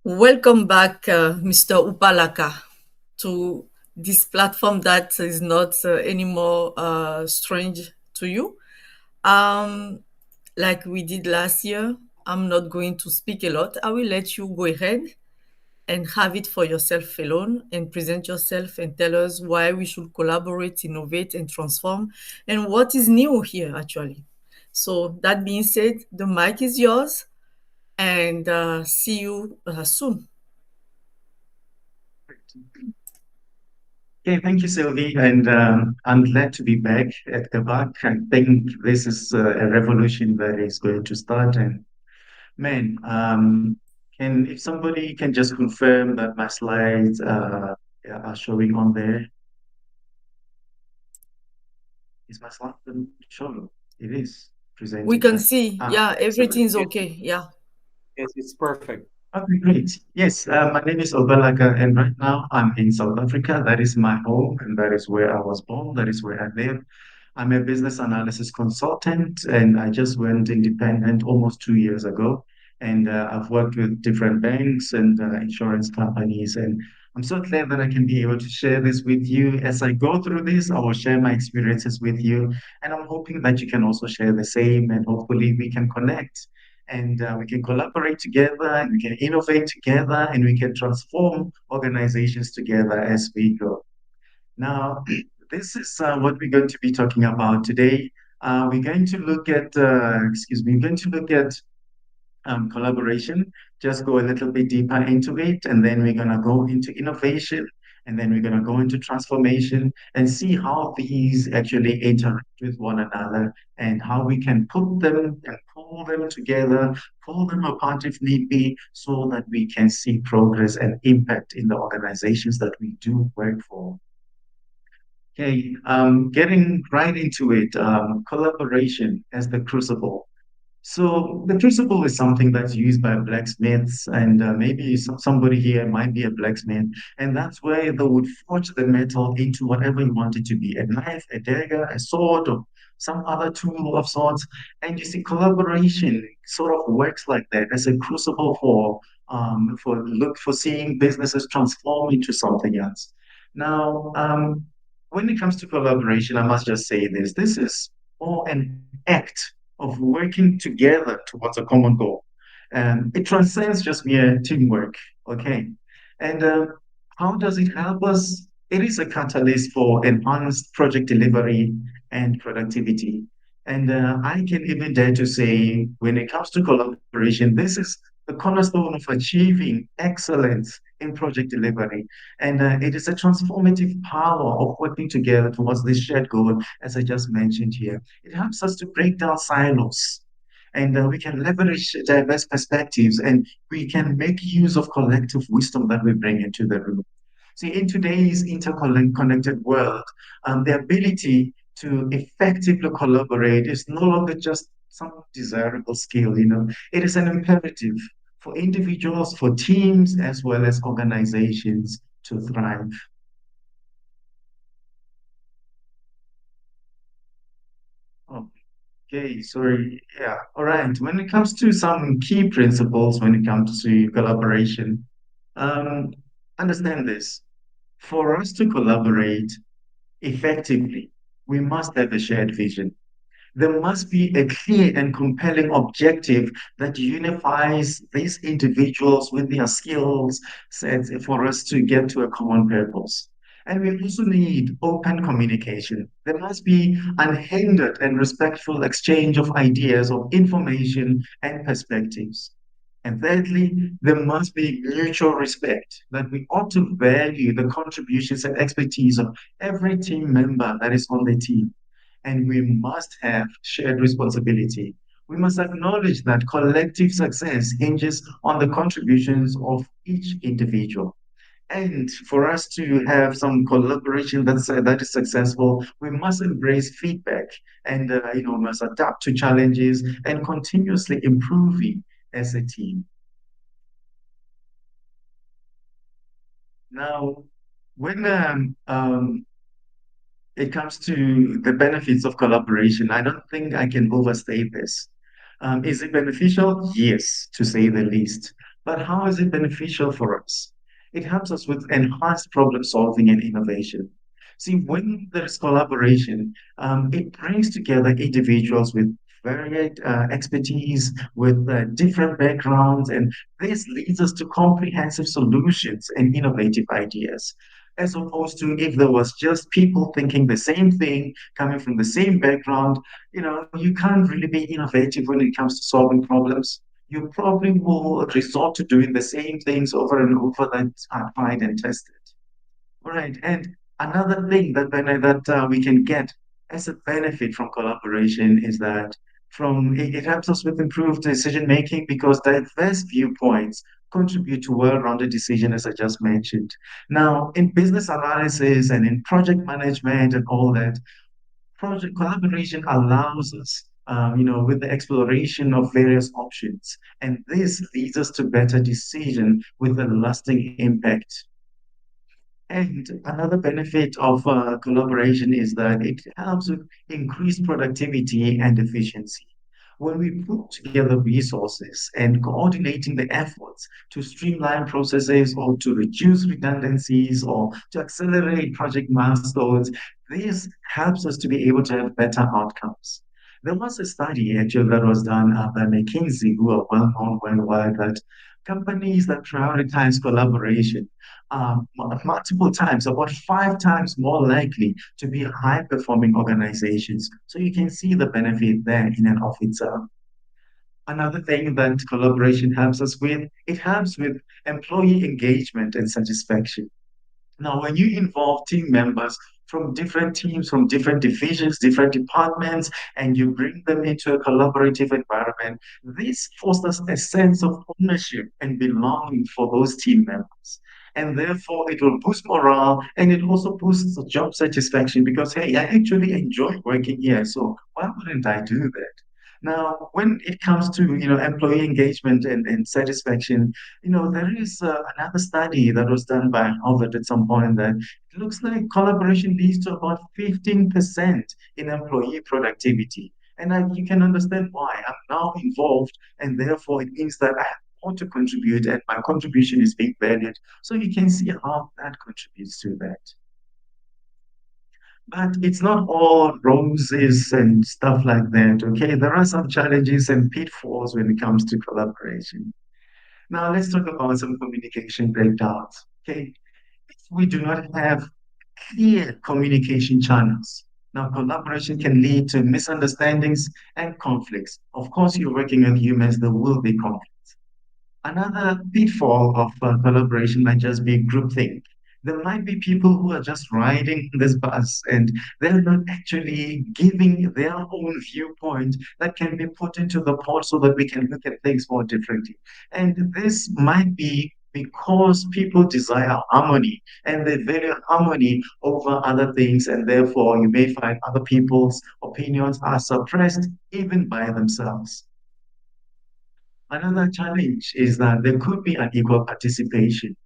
Welcome back, Mr. Upalaka, to this platform that is not anymore strange to you. Um, like we did last year, I'm not going to speak a lot. I will let you go ahead and have it for yourself alone and present yourself and tell us why we should collaborate, innovate, and transform, and what is new here actually. So, that being said, the mic is yours, and see you soon. Okay, thank you, Sylvie, and I'm glad to be back at GABAC. I think this is a revolution that is going to start. And man, can if somebody can just confirm that my slides are showing on there? Is my slide showing? It is We presenting, can right? see, Ah, yeah, excellent. everything's Yes, okay. Yeah. Yes, it's perfect. okay, great. Yes, my name is Laka, and right now I'm in South Africa. That is my home, and that is where I was born. That is where I live. I'm a business analysis consultant, and I just went independent almost 2 years ago. And I've worked with different banks and insurance companies, and I'm so glad that I can be able to share this with you. As I go through this, I will share my experiences with you, and I'm hoping that you can also share the same, and hopefully we can connect and we can collaborate together, and we can innovate together, and we can transform organizations together as we go. Now, this is what we're going to be talking about today. We're going to look at, we're going to look at collaboration, just go a little bit deeper into it, and then we're going to go into innovation, and then we're going to go into transformation and see how these actually interact with one another and how we can put them and pull them together, pull them apart if need be, so that we can see progress and impact in the organizations that we do work for. Okay, getting right into it, collaboration as the crucible. So the crucible is something that's used by blacksmiths, and maybe somebody here might be a blacksmith, and that's where they would forge the metal into whatever you want it to be, a knife, a dagger, a sword, or some other tool of sorts. And you see, collaboration sort of works like that as a crucible for seeing businesses transform into something else. Now, when it comes to collaboration, I must just say this: this is more an act of working together towards a common goal. It transcends just mere teamwork, okay? And how does it help us? It is a catalyst for enhanced project delivery and productivity. And I can even dare to say, when it comes to collaboration, this is the cornerstone of achieving excellence in project delivery. And it is a transformative power of working together towards this shared goal, as I just mentioned here. It helps us to break down silos, and we can leverage diverse perspectives, and we can make use of collective wisdom that we bring into the room. See, in today's interconnected world, the ability to effectively collaborate is no longer just some desirable skill, it is an imperative for individuals, for teams, as well as organizations to thrive. Okay, sorry. Yeah, all right. When it comes to some key principles, when it comes to collaboration, um, understand this. For us to collaborate effectively, we must have a shared vision. There must be a clear and compelling objective that unifies these individuals with their skills sets for us to get to a common purpose. And we also need open communication. There must be unhindered and respectful exchange of ideas, of information, and perspectives. And thirdly, there must be mutual respect that we ought to value the contributions and expertise of every team member that is on the team, and we must have shared responsibility. We must acknowledge that collective success hinges on the contributions of each individual. And for us to have some collaboration that is successful, we must embrace feedback and must adapt to challenges and continuously improving as a team. Now, when it comes to the benefits of collaboration, I don't think I can overstate this. Is it beneficial? Yes, to say the least. But how is it beneficial for us? It helps us with enhanced problem solving and innovation. See, when there's collaboration, it brings together individuals with varied expertise, with different backgrounds, and this leads us to comprehensive solutions and innovative ideas. As opposed to if there was just people thinking the same thing, coming from the same background, you can't really be innovative when it comes to solving problems. You probably will resort to doing the same things over and over that are tried and tested. All right. And another thing that we can get as a benefit from collaboration is that it helps us with improved decision making because diverse viewpoints contribute to well-rounded decision, as I just mentioned. Now, in business analysis and in project management and all that, project collaboration allows us, with the exploration of various options, and this leads us to better decision with a lasting impact. And another benefit of collaboration is that it helps with increased productivity and efficiency. When we put together resources and coordinating the efforts to streamline processes or to reduce redundancies or to accelerate project milestones, this helps us to be able to have better outcomes. There was a study actually that was done by McKinsey, who are well known worldwide, that companies that prioritize collaboration multiple times, about 5 times more likely to be high performing organizations. So you can see the benefit there in and of itself. Another thing that collaboration helps us with, it helps with employee engagement and satisfaction. Now, when you involve team members from different teams, from different divisions, different departments, and you bring them into a collaborative environment, this fosters a sense of ownership and belonging for those team members. And therefore, it will boost morale and it also boosts job satisfaction because, hey, I actually enjoy working here. So why wouldn't I do that? Now, when it comes to employee engagement and satisfaction, there is another study that was done by Harvard at some point that it looks like collaboration leads to about 15% in employee productivity. And you can understand why. I'm now involved, and therefore it means that I want to contribute, and my contribution is being valued. So you can see how that contributes to that. But it's not all roses and stuff like that, okay? There are some challenges and pitfalls when it comes to collaboration. Now, let's talk about some communication breakdowns. Okay, if we do not have clear communication channels, now collaboration can lead to misunderstandings and conflicts. Of course, you're working with humans, there will be conflicts. Another pitfall of collaboration might just be groupthink. There might be people who are just riding this bus and they're not actually giving their own viewpoint that can be put into the pot so that we can look at things more differently. And this might be because people desire harmony and they value harmony over other things, and therefore you may find other people's opinions are suppressed even by themselves. Another challenge is that there could be unequal participation.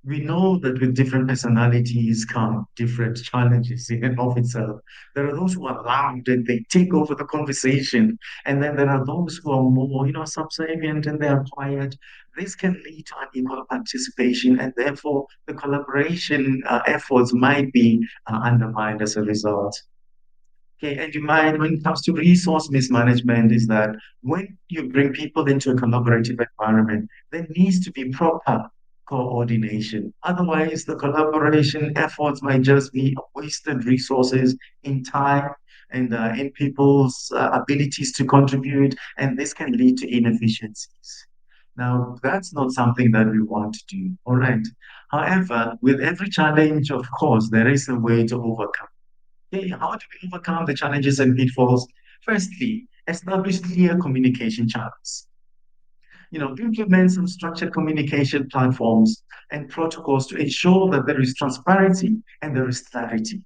We know that with different personalities come different challenges in and of itself. There are those who are loud and they take over the conversation, and then there are those who are more, subservient and they are quiet. This can lead to unequal participation, and therefore the collaboration efforts might be undermined as a result. Okay, and you mind when it comes to resource mismanagement is that when you bring people into a collaborative environment, there needs to be proper coordination. Otherwise, the collaboration efforts might just be wasted resources in time and in people's abilities to contribute, and this can lead to inefficiencies. Now, that's not something that we want to do. All right. However, with every challenge, of course, there is a way to overcome. Okay, how do we overcome the challenges and pitfalls? Firstly, establish clear communication channels. Implement some structured communication platforms and protocols to ensure that there is transparency and there is clarity.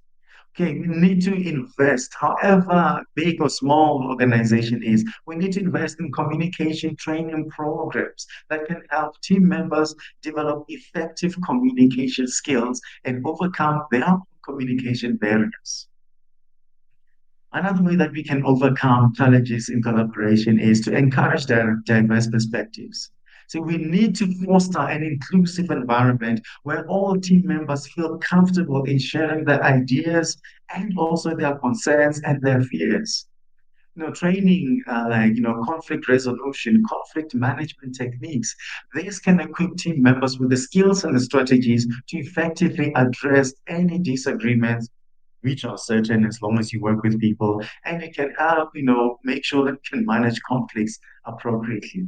Okay, we need to invest, however big or small organization is, we need to invest in communication training programs that can help team members develop effective communication skills and overcome their communication barriers. Another way that we can overcome challenges in collaboration is to encourage diverse perspectives. So we need to foster an inclusive environment where all team members feel comfortable in sharing their ideas and also their concerns and their fears. Training like, conflict resolution, conflict management techniques, these can equip team members with the skills and the strategies to effectively address any disagreements, which are certain as long as you work with people, and it can help, make sure that you can manage conflicts appropriately.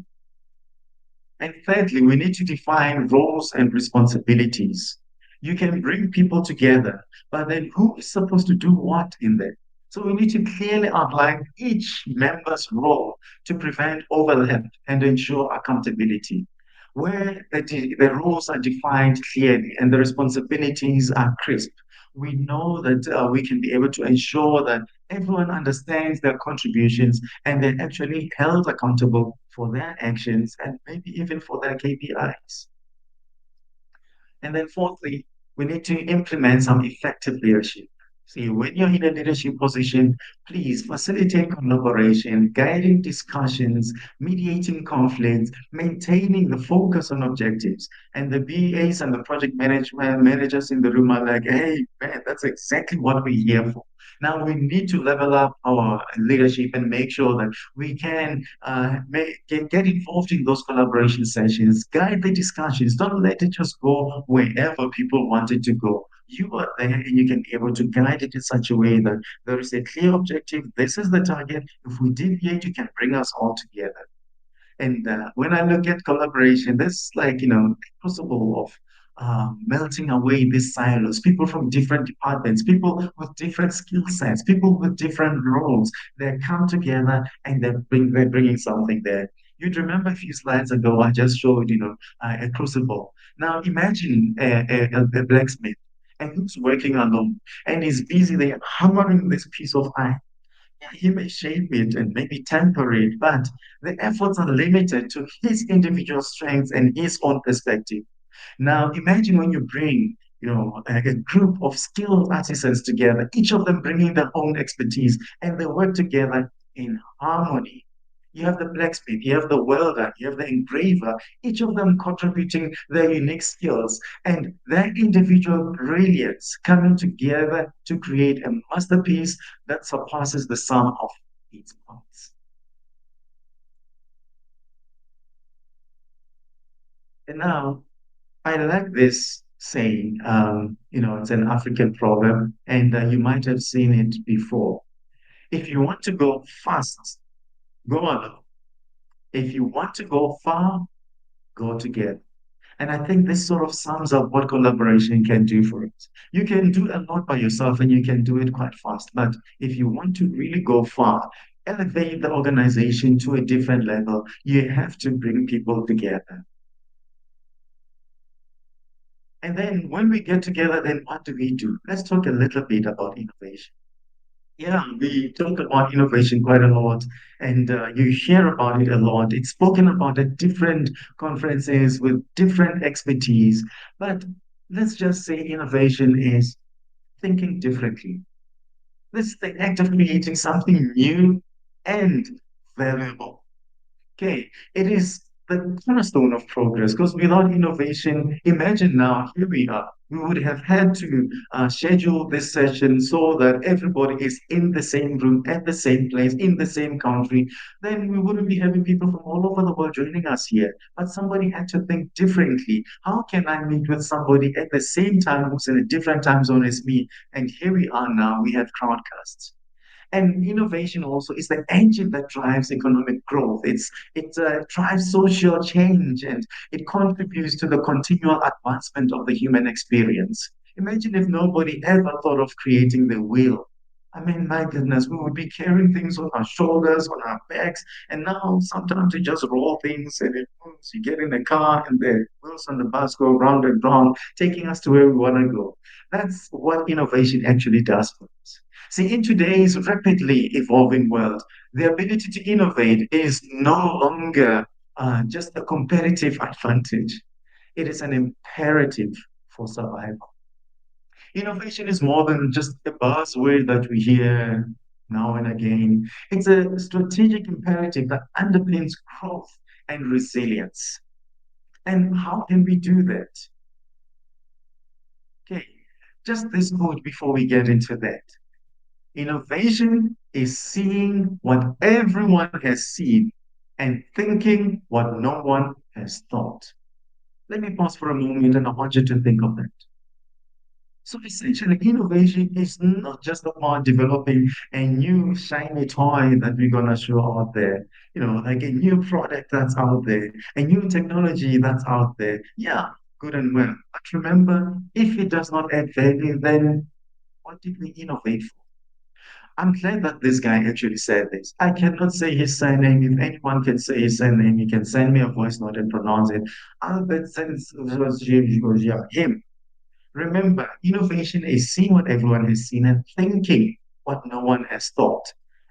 And thirdly, we need to define roles and responsibilities. You can bring people together, but then who is supposed to do what in there? So we need to clearly outline each member's role to prevent overlap and ensure accountability. Where the roles are defined clearly and the responsibilities are crisp, we know that we can be able to ensure that everyone understands their contributions and they're actually held accountable for their actions and maybe even for their KPIs. And then fourthly, we need to implement some effective leadership. See, when you're in a leadership position, please facilitate collaboration, guiding discussions, mediating conflicts, maintaining the focus on objectives. And the BAs and the project management managers in the room are like, hey, man, that's exactly what we're here for. Now we need to level up our leadership and make sure that we can get involved in those collaboration sessions, guide the discussions. Don't let it just go wherever people want it to go. You are there and you can be able to guide it in such a way that there is a clear objective. This is the target. If we deviate, you can bring us all together. And when I look at collaboration, that's like, possible of melting away these silos, people from different departments, people with different skill sets, people with different roles. They come together and they're bringing something there. You'd remember a few slides ago, I just showed, a crucible. Now imagine a blacksmith and who's working alone and he's busy there hammering this piece of iron. Yeah, he may shape it and maybe temper it, but the efforts are limited to his individual strengths and his own perspective. Now, imagine when you bring, a group of skilled artisans together, each of them bringing their own expertise, and they work together in harmony. You have the blacksmith, you have the welder, you have the engraver, each of them contributing their unique skills and their individual brilliance coming together to create a masterpiece that surpasses the sum of its parts. And now, I like this saying. It's an African proverb, and you might have seen it before. If you want to go fast, go alone. If you want to go far, go together. And I think this sort of sums up what collaboration can do for us. You can do a lot by yourself and you can do it quite fast. But if you want to really go far, elevate the organization to a different level, you have to bring people together. And then when we get together, then what do we do? Let's talk a little bit about innovation. Yeah, we talk about innovation quite a lot, and you hear about it a lot. It's spoken about at different conferences with different expertise. But let's just say innovation is thinking differently. This is the act of creating something new and valuable. Okay, it is the cornerstone of progress because without innovation, imagine now, here we are. We would have had to schedule this session so that everybody is in the same room, at the same place, in the same country. Then we wouldn't be having people from all over the world joining us here. But somebody had to think differently. How can I meet with somebody at the same time who's in a different time zone as me? And here we are now, we have crowdcasts. And innovation also is the engine that drives economic growth. It drives social change and it contributes to the continual advancement of the human experience. Imagine if nobody ever thought of creating the wheel. I mean, my goodness, we would be carrying things on our shoulders, on our backs, and now sometimes we just roll things and it moves. You get in a car and the wheels on the bus go round and round, taking us to where we want to go. That's what innovation actually does for us. See, in today's rapidly evolving world, the ability to innovate is no longer just a competitive advantage. It is an imperative for survival. Innovation is more than just a buzzword that we hear now and again. It's a strategic imperative that underpins growth and resilience. And how can we do that? Okay, just this quote before we get into that. Innovation is seeing what everyone has seen and thinking what no one has thought. Let me pause for a moment and I want you to think of that. So essentially, innovation is not just about developing a new shiny toy that we're gonna show out there, like a new product that's out there, a new technology that's out there. Yeah, good and well. But remember, if it does not add value, then what did we innovate for? I'm glad that this guy actually said this. I cannot say his surname. If anyone can say his surname, he can send me a voice note and pronounce it. Albert says was him. Remember, innovation is seeing what everyone has seen and thinking what no one has thought.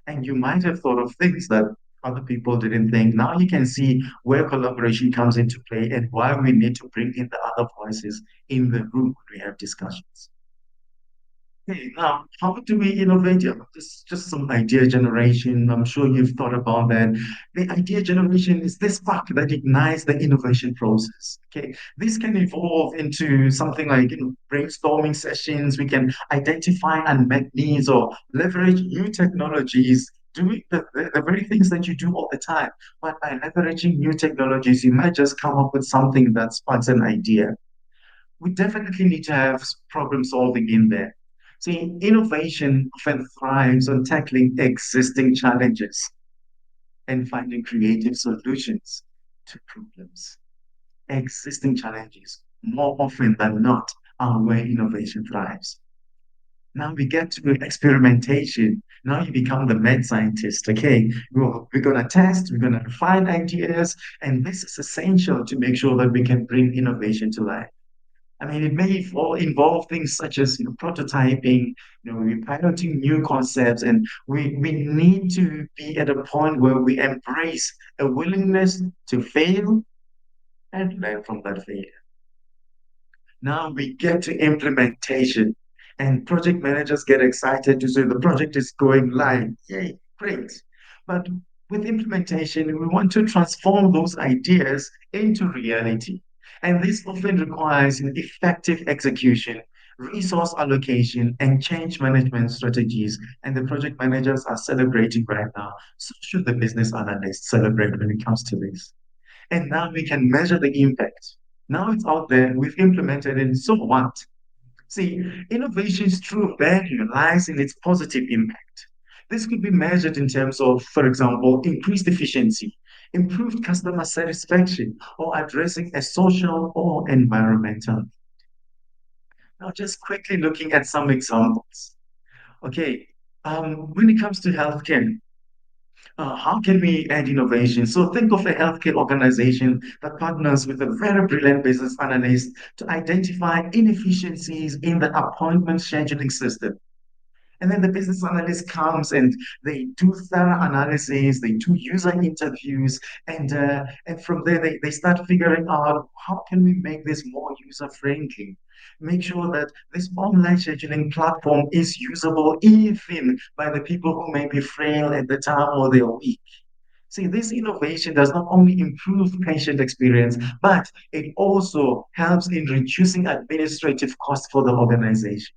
And you might have thought of things that other people didn't think. Now you can see where collaboration comes into play and why we need to bring in the other voices in the room when we have discussions. Okay, now, how do we innovate? Yeah, this is just some idea generation. I'm sure you've thought about that. The idea generation is this spark that ignites the innovation process. Okay, this can evolve into something like brainstorming sessions. We can identify unmet needs or leverage new technologies. Doing the very things that you do all the time, but by leveraging new technologies, you might just come up with something that sparks an idea. We definitely need to have problem solving in there. See, innovation often thrives on tackling existing challenges and finding creative solutions to problems. Existing challenges, more often than not, are where innovation thrives. Now we get to experimentation. Now you become the mad scientist. Okay, we're going to test, we're going to refine ideas, and this is essential to make sure that we can bring innovation to life. I mean, it may involve things such as prototyping, we're piloting new concepts, and we need to be at a point where we embrace a willingness to fail and learn from that failure. Now we get to implementation, and project managers get excited to say the project is going live. Yay, great. But with implementation, we want to transform those ideas into reality. And this often requires an effective execution, resource allocation, and change management strategies. And the project managers are celebrating right now. So should the business analysts celebrate when it comes to this. And now we can measure the impact. Now it's out there, we've implemented it, so what? See, innovation's true value lies in its positive impact. This could be measured in terms of, for example, increased efficiency, improved customer satisfaction, or addressing a social or environmental. Now, just quickly looking at some examples. Okay, when it comes to healthcare, how can we add innovation? So think of a healthcare organization that partners with a very brilliant business analyst to identify inefficiencies in the appointment scheduling system. And then the business analyst comes and they do thorough analysis, they do user interviews, and from there they start figuring out how can we make this more user friendly. Make sure that this online scheduling platform is usable even by the people who may be frail at the time or they're weak. See, this innovation does not only improve patient experience, but it also helps in reducing administrative costs for the organization.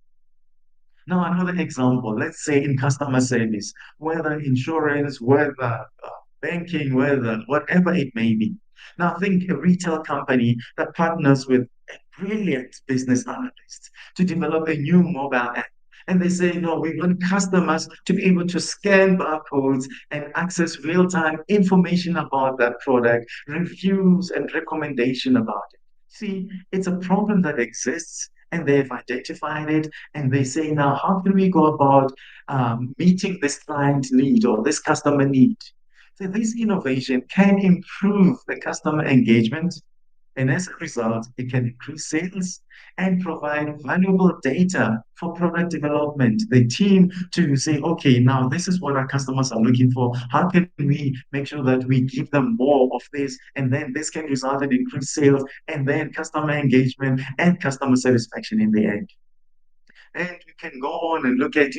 Now, another example, let's say in customer service, whether insurance, whether banking, whether whatever it may be. Now, think a retail company that partners with a brilliant business analyst to develop a new mobile app. And they say, no, we want customers to be able to scan barcodes and access real-time information about that product, reviews and recommendation about it. See, it's a problem that exists and they've identified it and they say, now, how can we go about meeting this client need or this customer need? So this innovation can improve the customer engagement, and as a result, it can increase sales and provide valuable data for product development. The team to say, okay, now this is what our customers are looking for. How can we make sure that we give them more of this? And then this can result in increased sales and then customer engagement and customer satisfaction in the end. And we can go on and look at,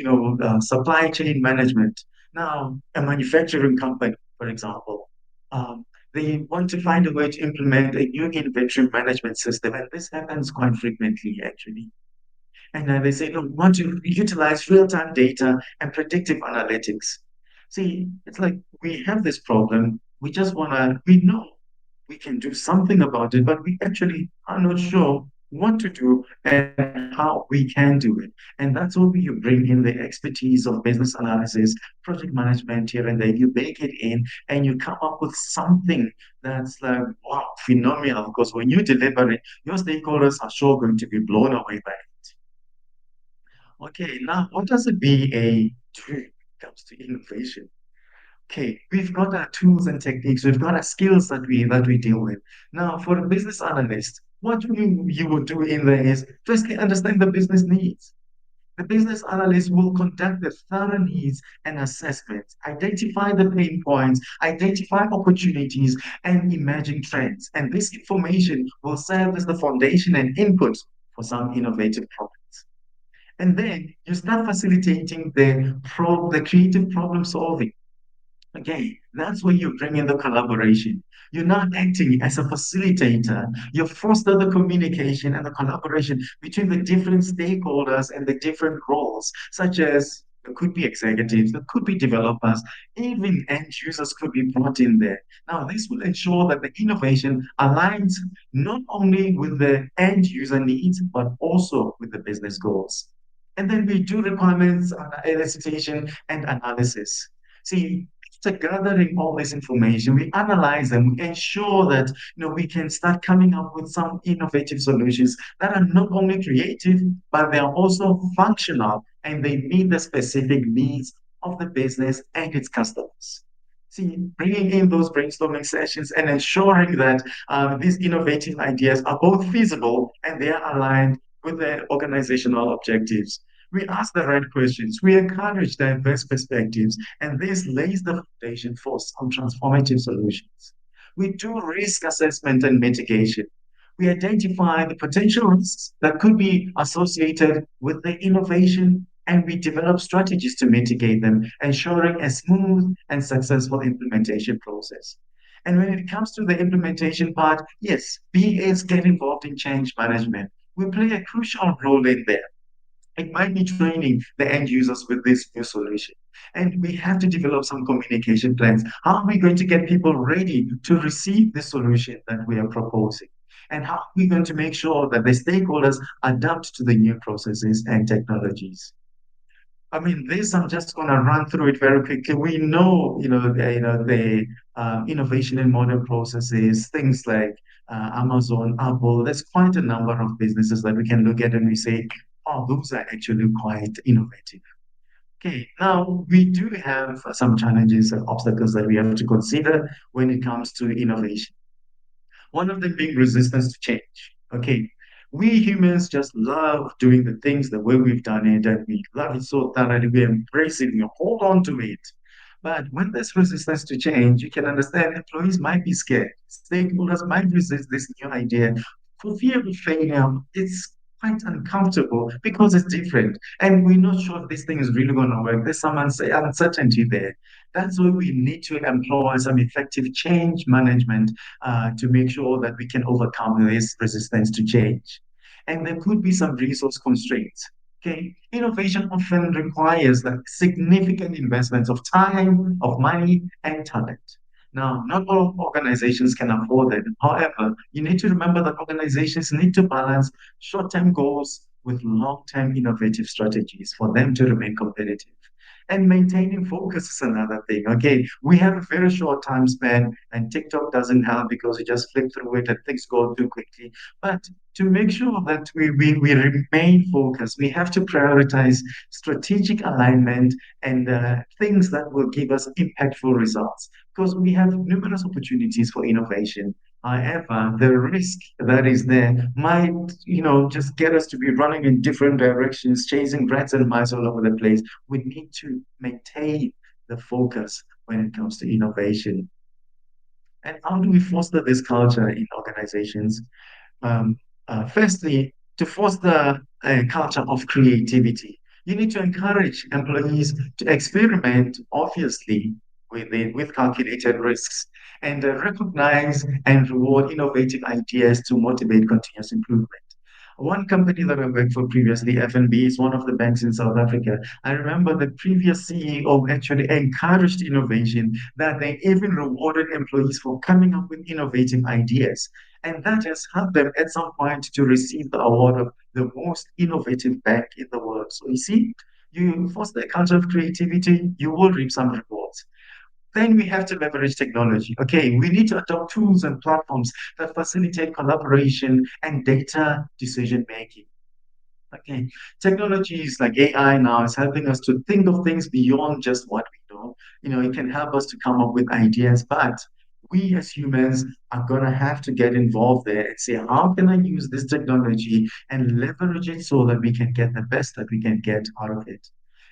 supply chain management. Now, a manufacturing company, for example, They want to find a way to implement a new inventory management system, and this happens quite frequently, actually. And then they say, no, we want to utilize real-time data and predictive analytics. See, it's like we have this problem. We just want to, we know we can do something about it, but we actually are not sure what to do and how we can do it. And that's where you bring in the expertise of business analysis, project management here and there. You bake it in and you come up with something that's like, wow, phenomenal. Because when you deliver it, your stakeholders are sure going to be blown away by it. Okay, now what does a BA do when it comes to innovation? Okay, we've got our tools and techniques, we've got our skills that we deal with. Now, for a business analyst, what you would do in there is firstly understand the business needs. The business analyst will conduct the thorough needs and assessments, identify the pain points, identify opportunities, and emerging trends. And this information will serve as the foundation and input for some innovative products. And then you start facilitating the creative problem solving. Again, that's where you bring in the collaboration. You're not acting as a facilitator. You foster the communication and the collaboration between the different stakeholders and the different roles, such as it could be executives, it could be developers, even end users could be brought in there. Now, this will ensure that the innovation aligns not only with the end user needs, but also with the business goals. And then we do requirements elicitation and analysis. See, after gathering all this information, we analyze them, we ensure that we can start coming up with some innovative solutions that are not only creative, but they are also functional and they meet the specific needs of the business and its customers. See, bringing in those brainstorming sessions and ensuring that these innovative ideas are both feasible and they are aligned with their organizational objectives. We ask the right questions, we encourage diverse perspectives, and this lays the foundation for some transformative solutions. We do risk assessment and mitigation. We identify the potential risks that could be associated with the innovation, and we develop strategies to mitigate them, ensuring a smooth and successful implementation process. And when it comes to the implementation part, yes, BAs get involved in change management. We play a crucial role in there. It might be training the end users with this new solution. And we have to develop some communication plans. How are we going to get people ready to receive the solution that we are proposing? And how are we going to make sure that the stakeholders adapt to the new processes and technologies? I mean, this I'm just going to run through it very quickly. We know, the innovation in modern processes, things like Amazon, Apple. There's quite a number of businesses that we can look at and we say, oh, those are actually quite innovative. Okay, now we do have some challenges and obstacles that we have to consider when it comes to innovation. One of them being resistance to change. Okay. We humans just love doing the things the way we've done it, and we love it so thoroughly. We embrace it, we hold on to it. But when there's resistance to change, you can understand employees might be scared. Stakeholders might resist this new idea for fear of failure. It's quite uncomfortable because it's different. And we're not sure if this thing is really going to work. There's some uncertainty there. That's why we need to employ some effective change management to make sure that we can overcome this resistance to change. And there could be some resource constraints. Okay, innovation often requires the significant investments of time, of money, and talent. Now, not all organizations can afford it. However, you need to remember that organizations need to balance short-term goals with long-term innovative strategies for them to remain competitive. And maintaining focus is another thing. Okay, we have a very short time span, and TikTok doesn't help because you just flip through it and things go too quickly. But to make sure that we remain focused, we have to prioritize strategic alignment and things that will give us impactful results because we have numerous opportunities for innovation. However, the risk that is there might, just get us to be running in different directions, chasing rats and mice all over the place. We need to maintain the focus when it comes to innovation. And how do we foster this culture in organizations? Um, Firstly, to foster a culture of creativity, you need to encourage employees to experiment, obviously, with calculated risks, and recognize and reward innovative ideas to motivate continuous improvement. One company that I worked for previously, FNB, is one of the banks in South Africa. I remember the previous CEO actually encouraged innovation, that they even rewarded employees for coming up with innovative ideas. And that has helped them at some point to receive the award of the most innovative bank in the world. So you see, you foster a culture of creativity, you will reap some rewards. Then we have to leverage technology. Okay, we need to adopt tools and platforms that facilitate collaboration and data decision making. Okay, technologies like AI now is helping us to think of things beyond just what we know. It can help us to come up with ideas, but we as humans are going to have to get involved there and say, how can I use this technology and leverage it so that we can get the best that we can get out of it?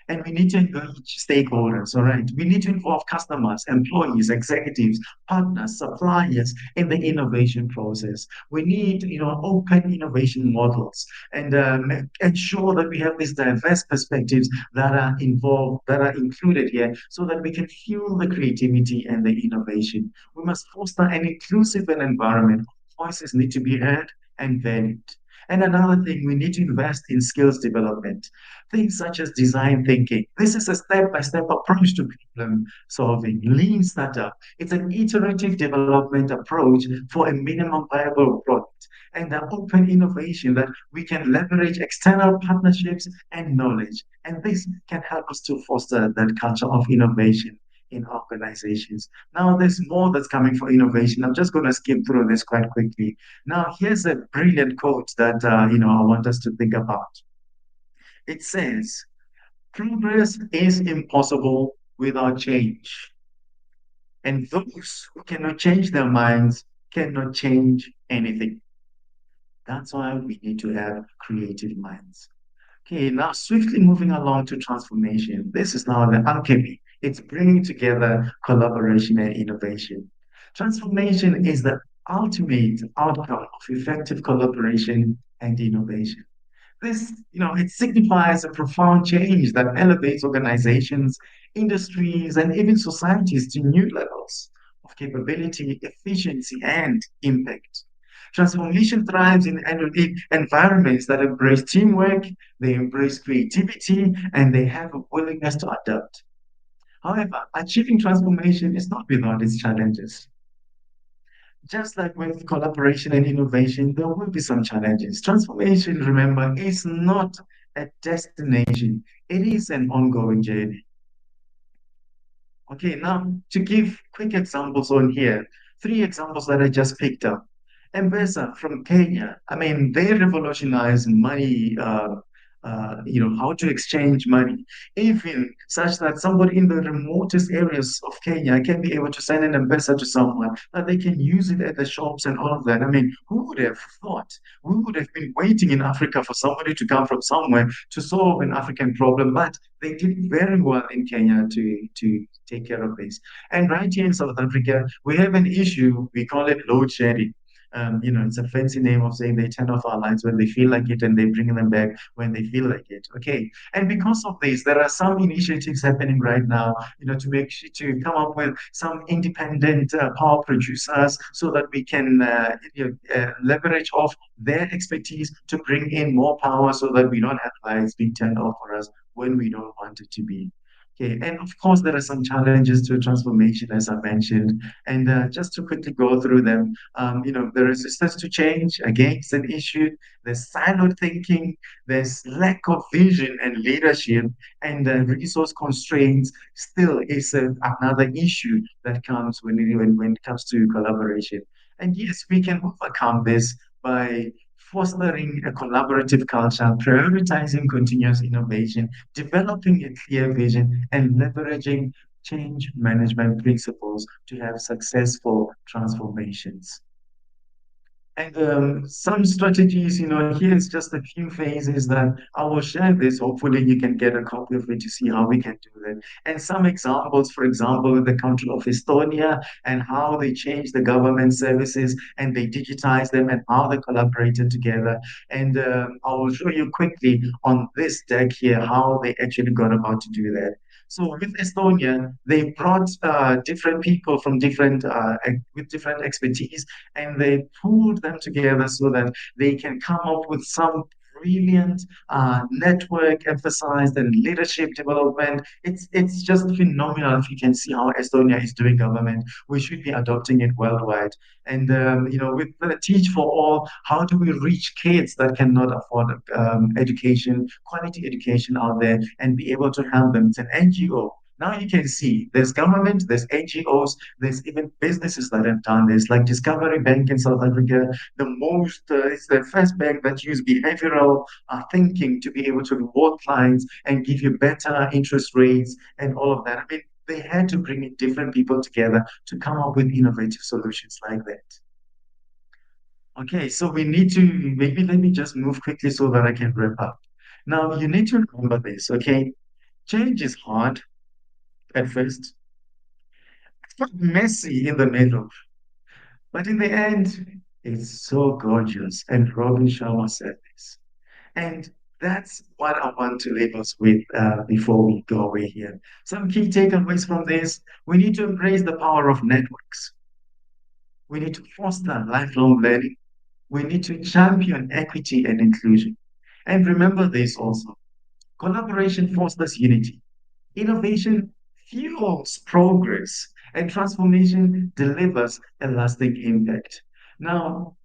And we need to engage stakeholders, all right? We need to involve customers, employees, executives, partners, suppliers in the innovation process. We need, open innovation models and ensure that we have these diverse perspectives that are involved, that are included here, so that we can fuel the creativity and the innovation. We must foster an inclusive environment. Voices need to be heard and valued. And another thing, we need to invest in skills development, things such as design thinking. This is a step-by-step approach to problem solving. Lean startup. It's an iterative development approach for a minimum viable product, and the open innovation that we can leverage external partnerships and knowledge. And this can help us to foster that culture of innovation in organizations. Now, there's more that's coming for innovation. I'm just going to skip through this quite quickly. Now, here's a brilliant quote that I want us to think about. It says, "Progress is impossible without change, and those who cannot change their minds cannot change anything." That's why we need to have creative minds. Okay, now swiftly moving along to transformation. This is now the alchemy. It's bringing together collaboration and innovation. Transformation is the ultimate outcome of effective collaboration and innovation. This, it signifies a profound change that elevates organizations, industries, and even societies to new levels of capability, efficiency, and impact. Transformation thrives in environments that embrace teamwork, they embrace creativity, and they have a willingness to adapt. However, achieving transformation is not without its challenges. Just like with collaboration and innovation, there will be some challenges. Transformation, remember, is not a destination, it is an ongoing journey. Okay, now to give quick examples on here, three examples that I just picked up. M-Pesa from Kenya, I mean, they revolutionized money, how to exchange money, even such that somebody in the remotest areas of Kenya can be able to send an M-Pesa to someone, that they can use it at the shops and all of that. I mean, who would have thought? We would have been waiting in Africa for somebody to come from somewhere to solve an African problem, but they did very well in Kenya to take care of this. And right here in South Africa, we have an issue, we call it load shedding. It's a fancy name of saying they turn off our lights when they feel like it and they bring them back when they feel like it. Okay. And because of this, there are some initiatives happening right now, to make sure to come up with some independent power producers so that we can leverage off their expertise to bring in more power so that we don't have lights being turned off for us when we don't want it to be. Okay, and of course, there are some challenges to transformation, as I mentioned. And just to quickly go through them, the resistance to change, again, is an issue. There's siloed thinking, there's lack of vision and leadership, and resource constraints still is another issue that comes when it comes to collaboration. And yes, we can overcome this by fostering a collaborative culture, prioritizing continuous innovation, developing a clear vision, and leveraging change management principles to have successful transformations. And some strategies, here's just a few phases that I will share this. Hopefully, you can get a copy of it to see how we can do that. And some examples, for example, in the country of Estonia and how they changed the government services and they digitized them and how they collaborated together. And I will show you quickly on this deck here how they actually got about to do that. So with Estonia, they brought different people from different with different expertise, and they pooled them together so that they can come up with some brilliant network emphasized and leadership development. It's just phenomenal if you can see how Estonia is doing government. We should be adopting it worldwide. And with the Teach for All, how do we reach kids that cannot afford education, quality education out there, and be able to help them? It's an NGO. Now you can see there's government, there's NGOs, there's even businesses that have done this, like Discovery Bank in South Africa. It's the first bank that used behavioral thinking to be able to reward clients and give you better interest rates and all of that. I mean, they had to bring in different people together to come up with innovative solutions like that. Okay, so we need to maybe let me just move quickly so that I can wrap up. Now, you need to remember this, okay? Change is hard at first, it's messy in the middle, but in the end, it's so gorgeous. And Robin Sharma said this. And that's what I want to leave us with before we go away here. Some key takeaways from this: we need to embrace the power of networks. We need to foster lifelong learning. We need to champion equity and inclusion. And remember this also: collaboration fosters unity, innovation fuels progress, and transformation delivers a lasting impact. Now,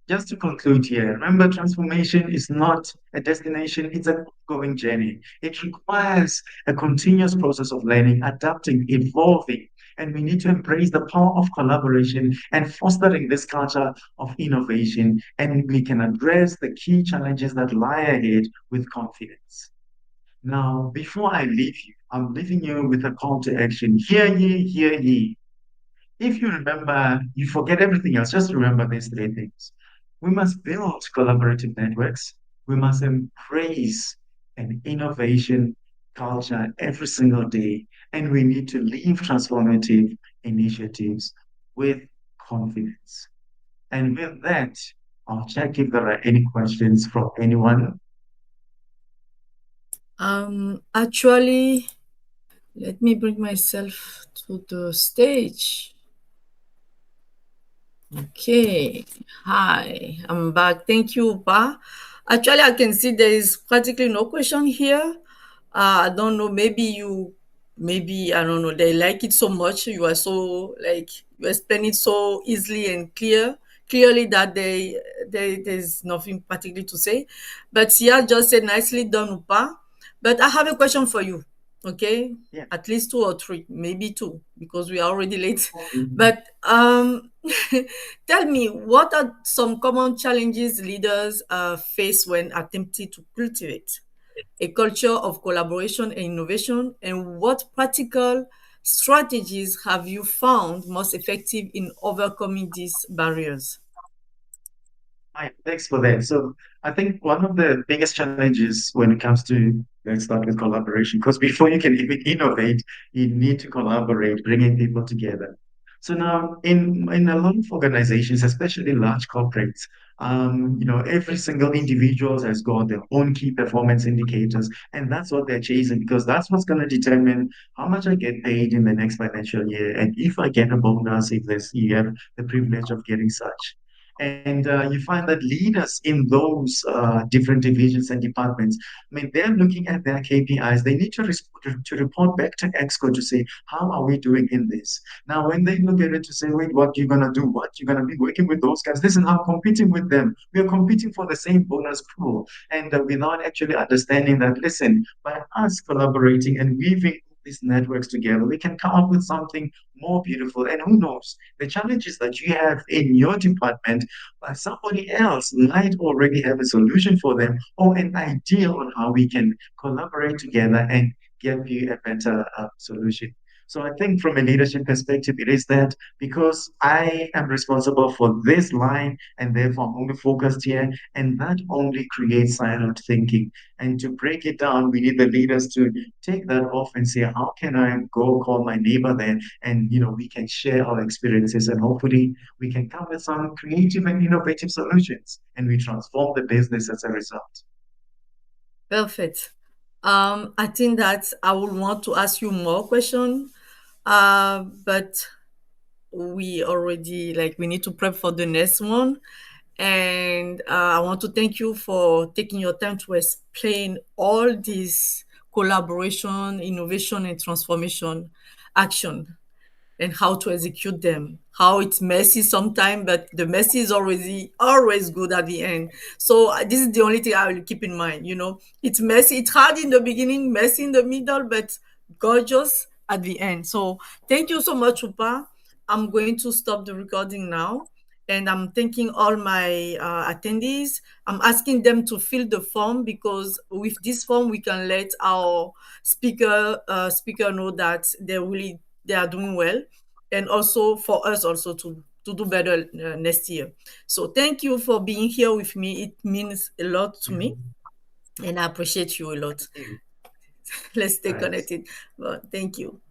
just to conclude here, remember, transformation is not a destination, it's an ongoing journey. It requires a continuous process of learning, adapting, evolving, and we need to embrace the power of collaboration and fostering this culture of innovation. And we can address the key challenges that lie ahead with confidence. Now, before I leave you, I'm leaving you with a call to action. Hear ye, hear ye. If you remember, you forget everything else, just remember these three things. We must build collaborative networks. We must embrace an innovation culture every single day. And we need to leave transformative initiatives with confidence. And with that, I'll check if there are any questions from anyone. Actually, let me bring myself to the stage. Okay. Hi, I'm back. Thank you, Oupa. Actually, I can see there is practically no question here. I don't know. Maybe I don't know. They like it so much. You are so like you explain it so easily and clearly that there's nothing particularly to say. But yeah, just said nicely done, Oupa. But I have a question for you. Okay, Yeah. at least two or three, maybe two, because we are already late. Mhm. But tell me, what are some common challenges leaders face when attempting to cultivate a culture of collaboration and innovation? And what practical strategies have you found most effective in overcoming these barriers? Hi, thanks for that. So I think one of the biggest challenges when it comes to, let's start with collaboration, because before you can even innovate, you need to collaborate, bringing people together. So now in a lot of organizations, especially large corporates, every single individual has got their own key performance indicators, and that's what they're chasing because that's what's going to determine how much I get paid in the next financial year, and if I get a bonus, if there's you have the privilege of getting such. And you find that leaders in those different divisions and departments, I mean, they're looking at their KPIs. They need to report back to Exco to say, how are we doing in this? Now, when they look at it to say, wait, what you going to do? What you're going to be working with those guys? Listen, I'm competing with them. We are competing for the same bonus pool. And without actually understanding that, listen, by us collaborating and weaving these networks together, we can come up with something more beautiful. And who knows, the challenges that you have in your department, somebody else might already have a solution for them or an idea on how we can collaborate together and give you a better solution. So I think from a leadership perspective, it is that because I am responsible for this line and therefore I'm only focused here, and that only creates siloed thinking. And to break it down, we need the leaders to take that off and say, how can I go call my neighbor there? And we can share our experiences and hopefully we can come with some creative and innovative solutions and we transform the business as a result. Perfect. I think that I would want to ask you more questions, but we already like we need to prep for the next one. And I want to thank you for taking your time to explain all this collaboration, innovation, and transformation action and how to execute them. How it's messy sometimes, but the messy is always good at the end. So this is the only thing I will keep in mind. It's messy. It's hard in the beginning, messy in the middle, but gorgeous at the end. So thank you so much, Upa. I'm going to stop the recording now. And I'm thanking all my attendees. I'm asking them to fill the form because with this form we can let our speaker know that they are doing well, and also for us also to do better next year. So thank you for being here with me. It means a lot to Yeah. me, and I appreciate you a lot. Thank you. Let's stay Right. connected. Well, thank you.